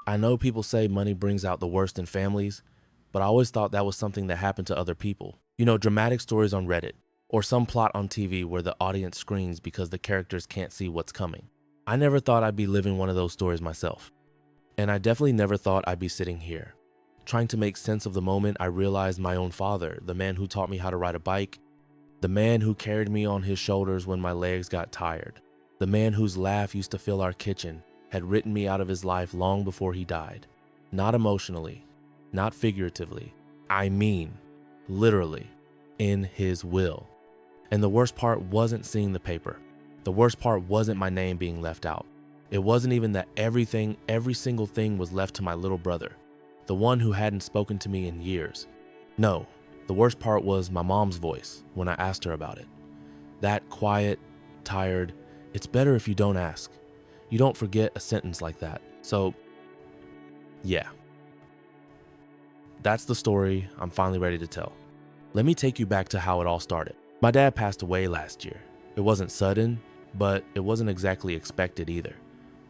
I know people say money brings out the worst in families, but I always thought that was something that happened to other people. You know, dramatic stories on Reddit, or some plot on TV where the audience screams because the characters can't see what's coming. I never thought I'd be living one of those stories myself. And I definitely never thought I'd be sitting here, trying to make sense of the moment I realized my own father, the man who taught me how to ride a bike, the man who carried me on his shoulders when my legs got tired, the man whose laugh used to fill our kitchen, had written me out of his life long before he died. Not emotionally, not figuratively, I mean, literally, in his will. And the worst part wasn't seeing the paper. The worst part wasn't my name being left out. It wasn't even that every single thing was left to my little brother, the one who hadn't spoken to me in years. No, the worst part was my mom's voice when I asked her about it. That quiet, tired, "It's better if you don't ask." You don't forget a sentence like that. So, yeah. That's the story I'm finally ready to tell. Let me take you back to how it all started. My dad passed away last year. It wasn't sudden, but it wasn't exactly expected either.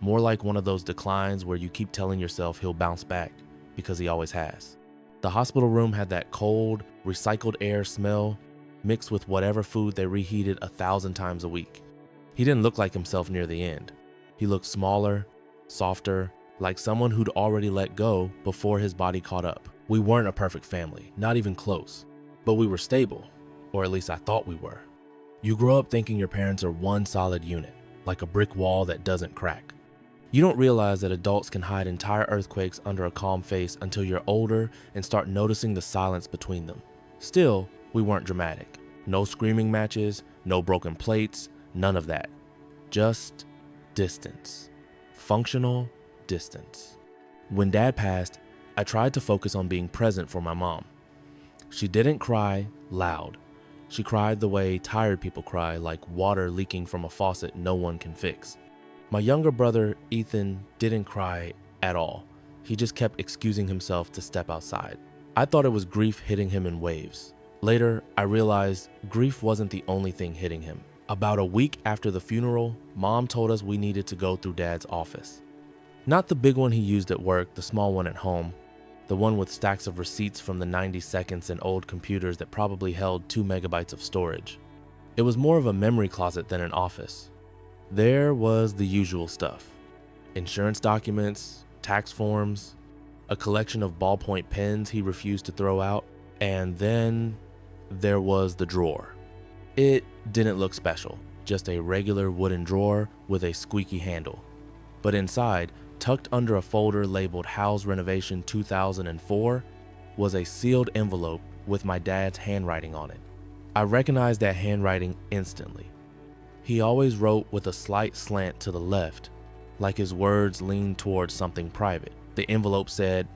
More like one of those declines where you keep telling yourself he'll bounce back, because he always has. The hospital room had that cold, recycled air smell mixed with whatever food they reheated 1,000 times a week. He didn't look like himself near the end. He looked smaller, softer, like someone who'd already let go before his body caught up. We weren't a perfect family, not even close, but we were stable, or at least I thought we were. You grow up thinking your parents are one solid unit, like a brick wall that doesn't crack. You don't realize that adults can hide entire earthquakes under a calm face until you're older and start noticing the silence between them. Still, we weren't dramatic. No screaming matches, no broken plates, none of that. Just distance. Functional distance. When Dad passed, I tried to focus on being present for my mom. She didn't cry loud. She cried the way tired people cry, like water leaking from a faucet no one can fix. My younger brother, Ethan, didn't cry at all. He just kept excusing himself to step outside. I thought it was grief hitting him in waves. Later, I realized grief wasn't the only thing hitting him. About a week after the funeral, Mom told us we needed to go through Dad's office. Not the big one he used at work, the small one at home, the one with stacks of receipts from the 90 seconds and old computers that probably held 2 megabytes of storage. It was more of a memory closet than an office. There was the usual stuff: insurance documents, tax forms, a collection of ballpoint pens he refused to throw out, and then there was the drawer. It didn't look special, just a regular wooden drawer with a squeaky handle. But inside, tucked under a folder labeled House Renovation 2004, was a sealed envelope with my dad's handwriting on it. I recognized that handwriting instantly. He always wrote with a slight slant to the left, like his words leaned towards something private. The envelope said,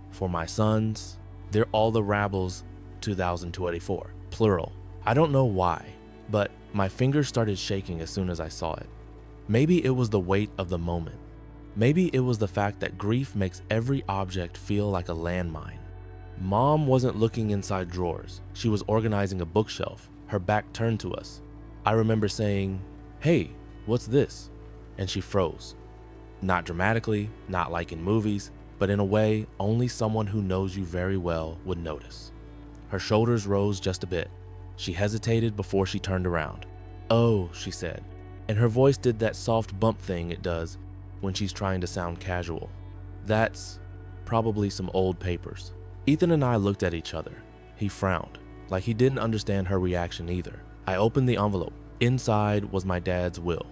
"For my sons, they're all the rabbles 2024, plural." I don't know why, but my fingers started shaking as soon as I saw it. Maybe it was the weight of the moment. Maybe it was the fact that grief makes every object feel like a landmine. Mom wasn't looking inside drawers. She was organizing a bookshelf, her back turned to us. I remember saying, "Hey, what's this?" And she froze. Not dramatically, not like in movies, but in a way only someone who knows you very well would notice. Her shoulders rose just a bit. She hesitated before she turned around. "Oh," she said, and her voice did that soft bump thing it does when she's trying to sound casual. "That's probably some old papers." Ethan and I looked at each other. He frowned, like he didn't understand her reaction either. I opened the envelope. Inside was my dad's will.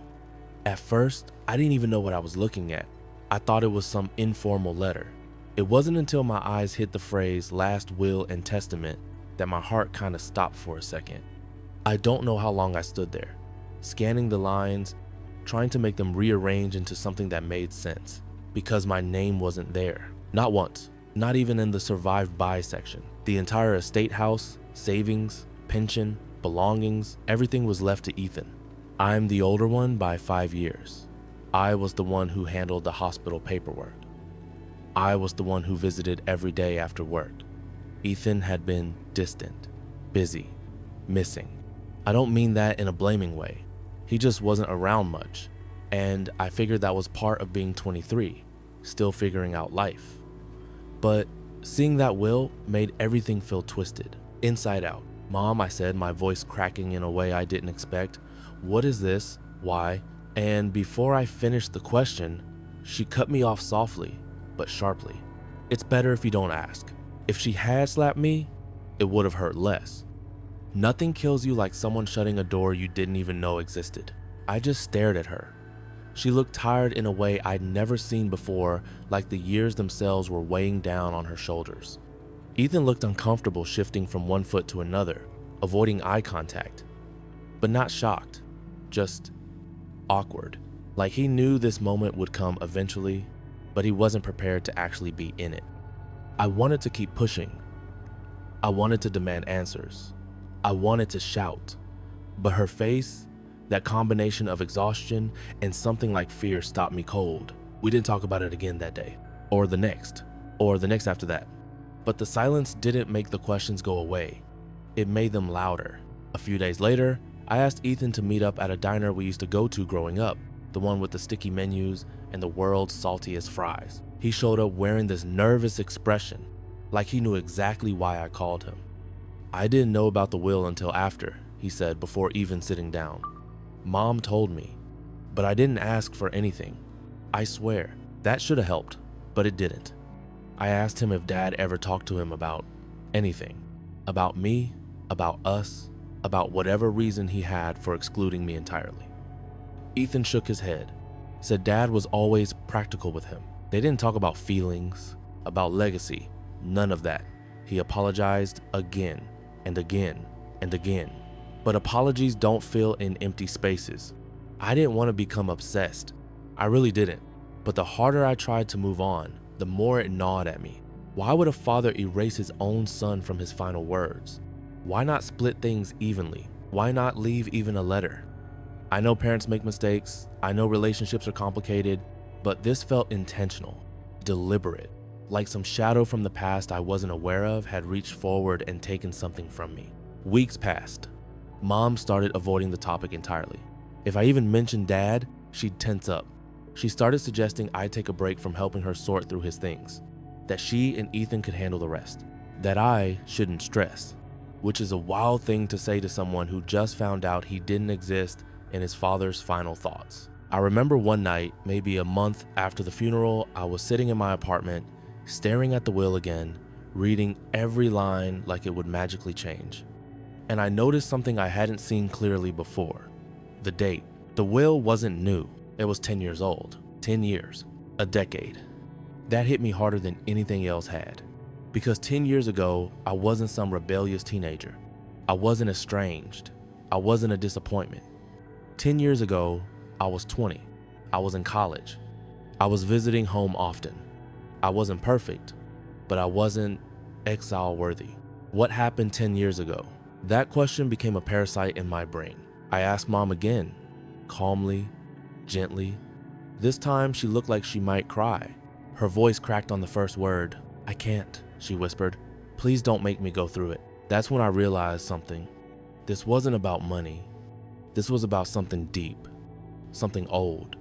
At first, I didn't even know what I was looking at. I thought it was some informal letter. It wasn't until my eyes hit the phrase "last will and testament" that my heart kind of stopped for a second. I don't know how long I stood there, scanning the lines, trying to make them rearrange into something that made sense, because my name wasn't there. Not once, not even in the survived by section. The entire estate house, savings, pension, belongings, everything was left to Ethan. I'm the older one by 5 years. I was the one who handled the hospital paperwork. I was the one who visited every day after work. Ethan had been distant, busy, missing. I don't mean that in a blaming way. He just wasn't around much, and I figured that was part of being 23, still figuring out life. But seeing that will made everything feel twisted, inside out. "Mom," I said, my voice cracking in a way I didn't expect. "What is this? Why?" And before I finished the question, she cut me off softly, but sharply. "It's better if you don't ask." If she had slapped me, it would have hurt less. Nothing kills you like someone shutting a door you didn't even know existed. I just stared at her. She looked tired in a way I'd never seen before, like the years themselves were weighing down on her shoulders. Ethan looked uncomfortable, shifting from one foot to another, avoiding eye contact, but not shocked, just awkward. Like he knew this moment would come eventually, but he wasn't prepared to actually be in it. I wanted to keep pushing. I wanted to demand answers. I wanted to shout, but her face, that combination of exhaustion and something like fear, stopped me cold. We didn't talk about it again that day, or the next after that. But the silence didn't make the questions go away. It made them louder. A few days later, I asked Ethan to meet up at a diner we used to go to growing up, the one with the sticky menus and the world's saltiest fries. He showed up wearing this nervous expression, like he knew exactly why I called him. "I didn't know about the will until after," he said before even sitting down. "Mom told me, but I didn't ask for anything. I swear, that should have helped, but it didn't." I asked him if Dad ever talked to him about anything, about me, about us, about whatever reason he had for excluding me entirely. Ethan shook his head, said Dad was always practical with him. They didn't talk about feelings, about legacy, none of that. He apologized again and again and again. But apologies don't fill in empty spaces. I didn't want to become obsessed. I really didn't. But the harder I tried to move on, the more it gnawed at me. Why would a father erase his own son from his final words? Why not split things evenly? Why not leave even a letter? I know parents make mistakes. I know relationships are complicated, but this felt intentional, deliberate, like some shadow from the past I wasn't aware of had reached forward and taken something from me. Weeks passed. Mom started avoiding the topic entirely. If I even mentioned Dad, she'd tense up. She started suggesting I take a break from helping her sort through his things, that she and Ethan could handle the rest, that I shouldn't stress, which is a wild thing to say to someone who just found out he didn't exist in his father's final thoughts. I remember one night, maybe a month after the funeral, I was sitting in my apartment, staring at the will again, reading every line like it would magically change. And I noticed something I hadn't seen clearly before. The date. The will wasn't new. It was 10 years old. 10 years. A decade. That hit me harder than anything else had. Because 10 years ago, I wasn't some rebellious teenager. I wasn't estranged. I wasn't a disappointment. 10 years ago, I was 20. I was in college. I was visiting home often. I wasn't perfect, but I wasn't exile-worthy. What happened 10 years ago? That question became a parasite in my brain. I asked Mom again, calmly, gently. This time she looked like she might cry. Her voice cracked on the first word. "I can't," she whispered. "Please don't make me go through it." That's when I realized something. This wasn't about money. This was about something deep, something old,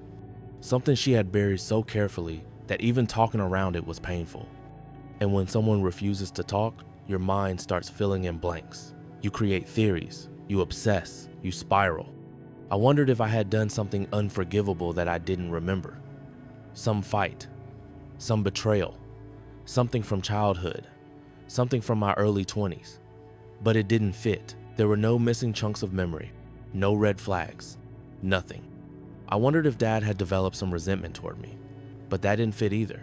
something she had buried so carefully that even talking around it was painful. And when someone refuses to talk, your mind starts filling in blanks. You create theories, you obsess, you spiral. I wondered if I had done something unforgivable that I didn't remember. Some fight, some betrayal, something from childhood, something from my early 20s. But it didn't fit. There were no missing chunks of memory, no red flags, nothing. I wondered if Dad had developed some resentment toward me, but that didn't fit either.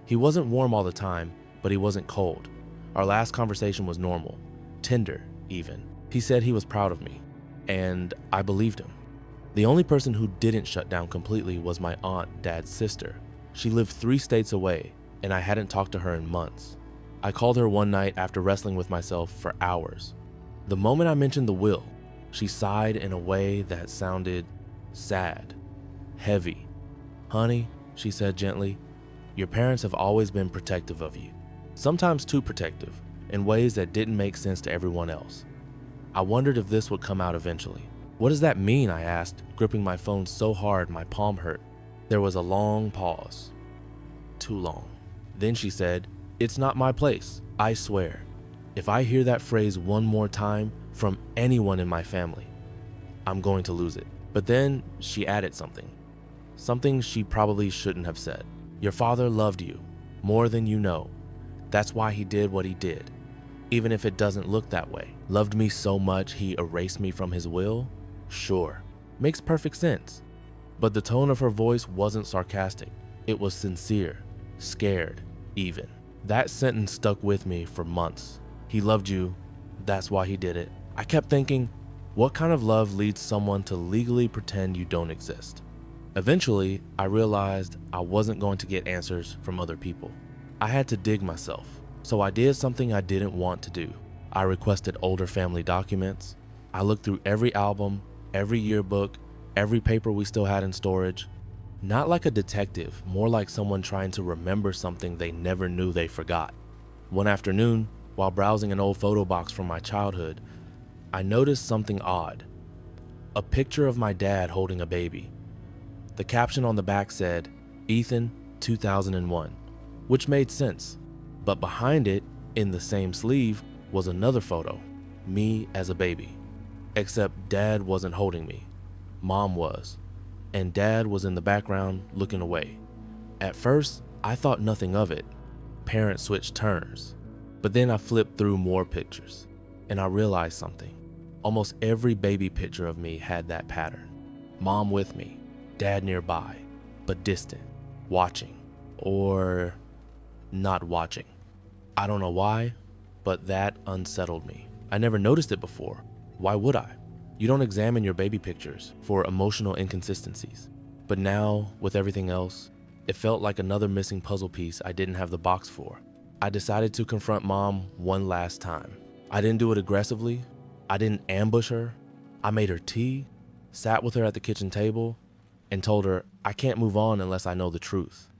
He wasn't warm all the time, but he wasn't cold. Our last conversation was normal, tender even. He said he was proud of me, and I believed him. The only person who didn't shut down completely was my aunt, Dad's sister. She lived 3 states away, and I hadn't talked to her in months. I called her one night after wrestling with myself for hours. The moment I mentioned the will, she sighed in a way that sounded sad, heavy. "Honey," she said gently, "your parents have always been protective of you. Sometimes too protective, in ways that didn't make sense to everyone else." I wondered if this would come out eventually. "What does that mean?" I asked, gripping my phone so hard my palm hurt. There was a long pause. too long. Then she said, "It's not my place, I swear. If I hear that phrase one more time from anyone in my family, I'm going to lose it." But then she added something she probably shouldn't have said. "Your father loved you more than you know. That's why he did what he did, even if it doesn't look that way. Loved me so much he erased me from his will? Sure, makes perfect sense." But the tone of her voice wasn't sarcastic. It was sincere, scared, even. That sentence stuck with me for months. He loved you, that's why he did it. I kept thinking, what kind of love leads someone to legally pretend you don't exist? Eventually, I realized I wasn't going to get answers from other people. I had to dig myself. So I did something I didn't want to do. I requested older family documents. I looked through every album, every yearbook, every paper we still had in storage. Not like a detective, more like someone trying to remember something they never knew they forgot. One afternoon, while browsing an old photo box from my childhood, I noticed something odd. A picture of my dad holding a baby. The caption on the back said, "Ethan, 2001, which made sense. But behind it, in the same sleeve, was another photo, me as a baby. Except Dad wasn't holding me, Mom was, and Dad was in the background looking away. At first, I thought nothing of it. Parents switched turns. But then I flipped through more pictures, and I realized something. Almost every baby picture of me had that pattern. Mom with me, Dad nearby, but distant, watching, or not watching. I don't know why, but that unsettled me. I never noticed it before. Why would I? You don't examine your baby pictures for emotional inconsistencies. But now, with everything else, it felt like another missing puzzle piece I didn't have the box for. I decided to confront Mom one last time. I didn't do it aggressively. I didn't ambush her. I made her tea, sat with her at the kitchen table, and told her I can't move on unless I know the truth.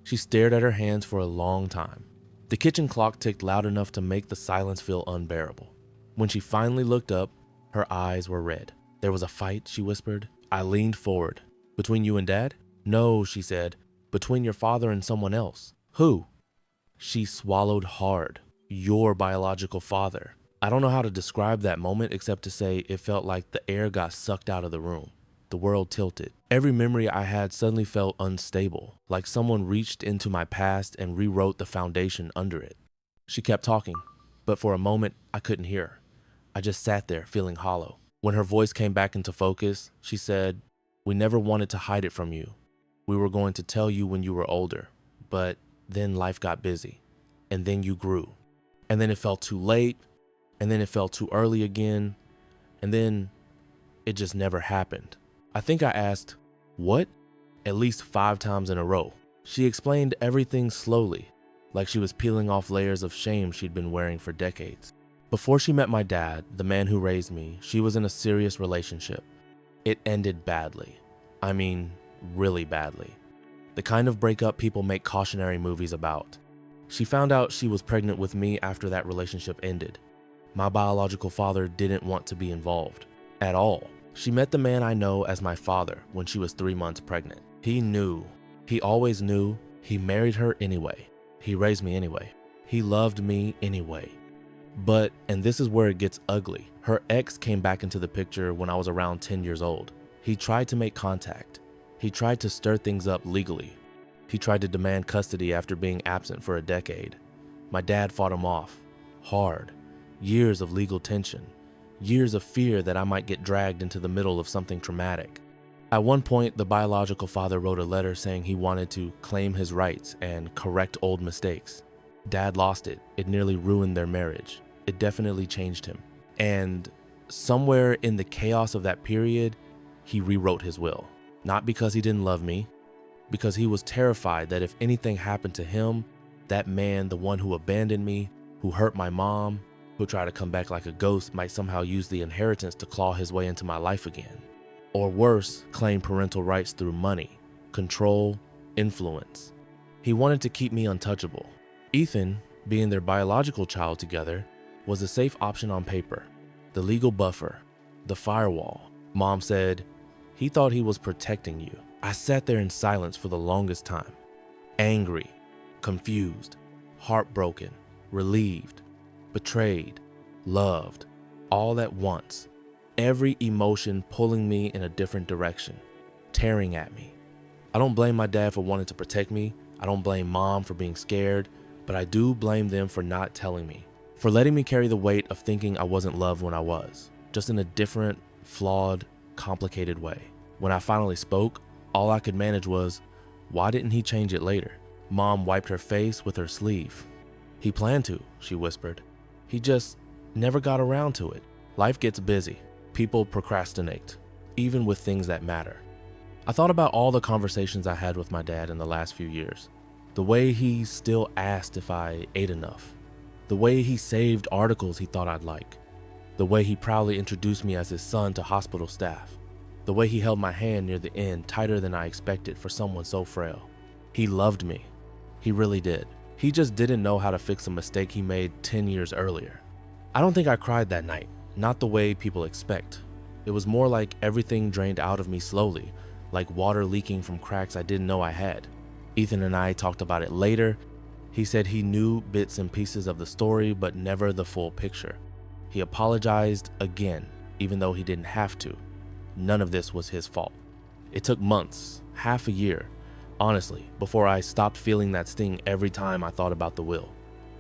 She stared at her hands for a long time. The kitchen clock ticked loud enough to make the silence feel unbearable. When she finally looked up, her eyes were red. "There was a fight," she whispered. I leaned forward. "Between you and Dad?" "No," she said. "Between your father and someone else." "Who?" She swallowed hard. "Your biological father." I don't know how to describe that moment except to say it felt like the air got sucked out of the room. The world tilted. Every memory I had suddenly felt unstable, like someone reached into my past and rewrote the foundation under it. She kept talking, but for a moment I couldn't hear her. I just sat there feeling hollow. When her voice came back into focus, she said, "We never wanted to hide it from you. We were going to tell you when you were older, but then life got busy, and then you grew. And then it felt too late, and then it felt too early again, and then it just never happened." I think I asked, "What?" at least 5 times in a row. She explained everything slowly, like she was peeling off layers of shame she'd been wearing for decades. Before she met my dad, the man who raised me, she was in a serious relationship. It ended badly. I mean, really badly. The kind of breakup people make cautionary movies about. She found out she was pregnant with me after that relationship ended. My biological father didn't want to be involved at all. She met the man I know as my father when she was 3 months pregnant. He knew. He always knew. He married her anyway. He raised me anyway. He loved me anyway. But, and this is where it gets ugly, her ex came back into the picture when I was around 10 years old. He tried to make contact. He tried to stir things up legally. He tried to demand custody after being absent for a decade. My dad fought him off. Hard. Years of legal tension. Years of fear that I might get dragged into the middle of something traumatic. At one point, the biological father wrote a letter saying he wanted to claim his rights and correct old mistakes. Dad lost it. It nearly ruined their marriage. It definitely changed him. And somewhere in the chaos of that period, he rewrote his will. Not because he didn't love me, because he was terrified that if anything happened to him, that man, the one who abandoned me, who hurt my mom, who tried to come back like a ghost, might somehow use the inheritance to claw his way into my life again. Or worse, claim parental rights through money, control, influence. He wanted to keep me untouchable. Ethan, being their biological child together, was a safe option on paper, the legal buffer, the firewall. Mom said, "He thought he was protecting you." I sat there in silence for the longest time, angry, confused, heartbroken, relieved, betrayed, loved, all at once. Every emotion pulling me in a different direction, tearing at me. I don't blame my dad for wanting to protect me. I don't blame mom for being scared, but I do blame them for not telling me, for letting me carry the weight of thinking I wasn't loved when I was, just in a different, flawed, complicated way. When I finally spoke, all I could manage was, why didn't he change it later? Mom wiped her face with her sleeve. He planned to, she whispered. He just never got around to it. Life gets busy. People procrastinate, even with things that matter. I thought about all the conversations I had with my dad in the last few years. The way he still asked if I ate enough. The way he saved articles he thought I'd like. The way he proudly introduced me as his son to hospital staff. The way he held my hand near the end tighter than I expected for someone so frail. He loved me. He really did. He just didn't know how to fix a mistake he made 10 years earlier. I don't think I cried that night, not the way people expect. It was more like everything drained out of me slowly, like water leaking from cracks I didn't know I had. Ethan and I talked about it later. He said he knew bits and pieces of the story, but never the full picture. He apologized again, even though he didn't have to. None of this was his fault. It took months, half a year, honestly, before I stopped feeling that sting every time I thought about the will.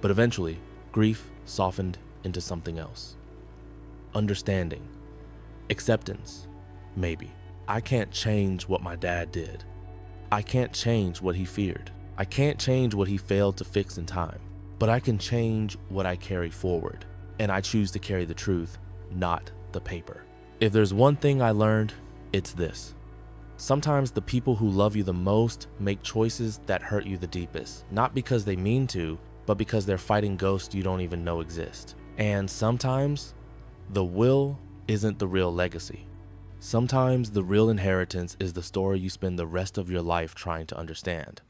But eventually, grief softened into something else. Understanding. Acceptance. Maybe. I can't change what my dad did. I can't change what he feared. I can't change what he failed to fix in time. But I can change what I carry forward. And I choose to carry the truth, not the paper. If there's one thing I learned, it's this. Sometimes the people who love you the most make choices that hurt you the deepest, not because they mean to, but because they're fighting ghosts you don't even know exist. And sometimes the will isn't the real legacy. Sometimes the real inheritance is the story you spend the rest of your life trying to understand.